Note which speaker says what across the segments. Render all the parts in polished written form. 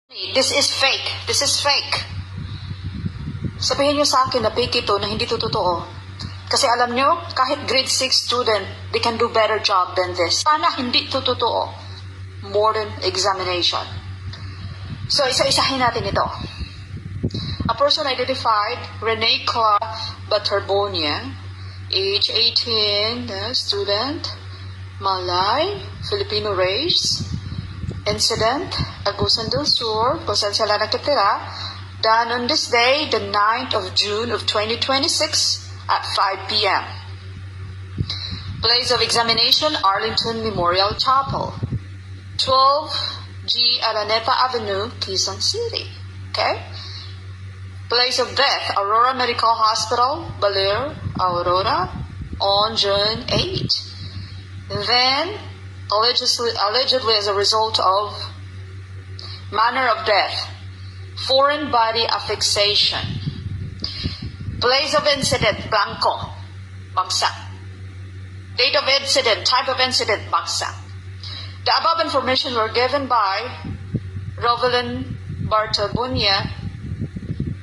Speaker 1: This is fake. This is fake. Sabihin nyo sa akin na fake ito, na hindi ito totoo. Kasi alam nyo, kahit grade 6 student, they can do better job than this. Sana hindi ito totoo. Modern examination. So, isa-isahin natin ito. A person identified, Rene Cla Batarbonia, age 18, student, Malay, Filipino race, incident, Agusan del Sur, kung saan sila nakatira, done on this day, the 9th of June of 2026 at 5 p.m. Place of examination, Arlington Memorial Chapel, 12 G. Araneta Avenue, Quezon City. Okay? Place of death, Aurora Medical Hospital, Baler, Aurora, on June 8. Then, allegedly as a result of manner of death, foreign body affixation. Place of incident, Blanco, Bagsak. Date of incident, type of incident, Bagsak. The above information were given by Rovelyn Bartabunya,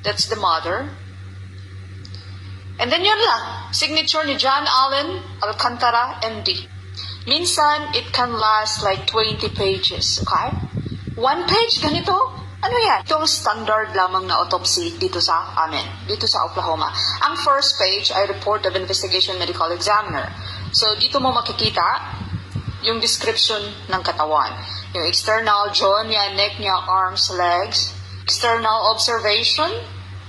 Speaker 1: that's the mother. And then yun lang, signature ni John Allen Alcantara, MD. Minsan, it can last like 20 pages, okay? One page, ganito? Ano yan? Itong standard lamang na autopsy dito sa amin, dito sa Oklahoma. Ang first page ay Report of Investigation Medical Examiner. So, dito mo makikita yung description ng katawan. Yung external jaw niya, neck niya, arms, legs. External observation,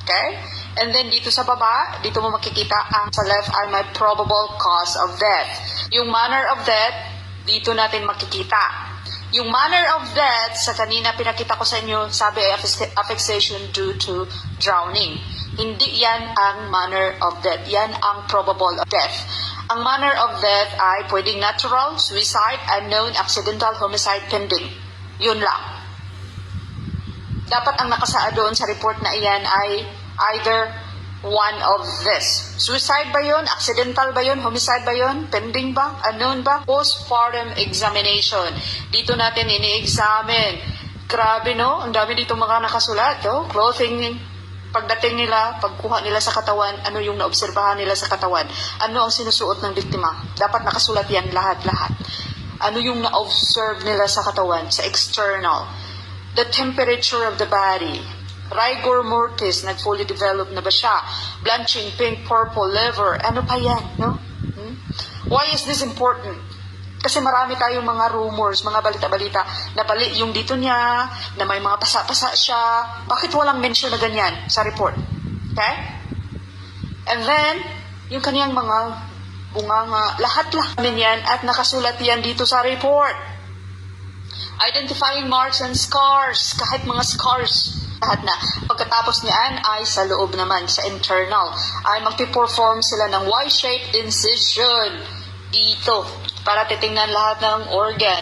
Speaker 1: okay? And then dito sa baba, dito mo makikita ang sa left ay may probable cause of death. Yung manner of death, dito natin makikita. Yung manner of death, sa kanina pinakita ko sa inyo, sabi ay affixation due to drowning. Hindi yan ang manner of death. Yan ang probable of death. Ang manner of death ay pwedeng natural, suicide, unknown, accidental, homicide, pending. Yun lang. Dapat ang nakasaad doon sa report na iyan ay either one of this. Suicide ba yun? Accidental ba yun? Homicide ba yun? Pending ba? Unknown ba? Postpartum examination. Dito natin ini-examine. Grabe, no? Ang dami dito mga nakasulat. Oh? Clothing, pagdating nila, pagkuha nila sa katawan, ano yung naobserbahan nila sa katawan. Ano ang sinusuot ng biktima. Dapat nakasulat yan lahat-lahat. Ano yung na-observe nila sa katawan, sa external. The temperature of the body. Rigor mortis, nag-fully developed na ba siya? Blanching, pink, purple, liver, ano pa yan, no? Why is this important? Kasi marami tayong mga rumors, mga balita-balita, na pali yung dito niya, na may mga pasa-pasa siya. Bakit walang mention na ganyan sa report? Okay? And then, yung kaniyang mga bunganga, lahat-lahat yan at nakasulat yan dito sa report. Identifying marks and scars, kahit mga scars, lahat na. Pagkatapos niyan ay sa loob naman, sa internal, ay magpiperform sila ng Y-shaped incision dito para titingnan lahat ng organ.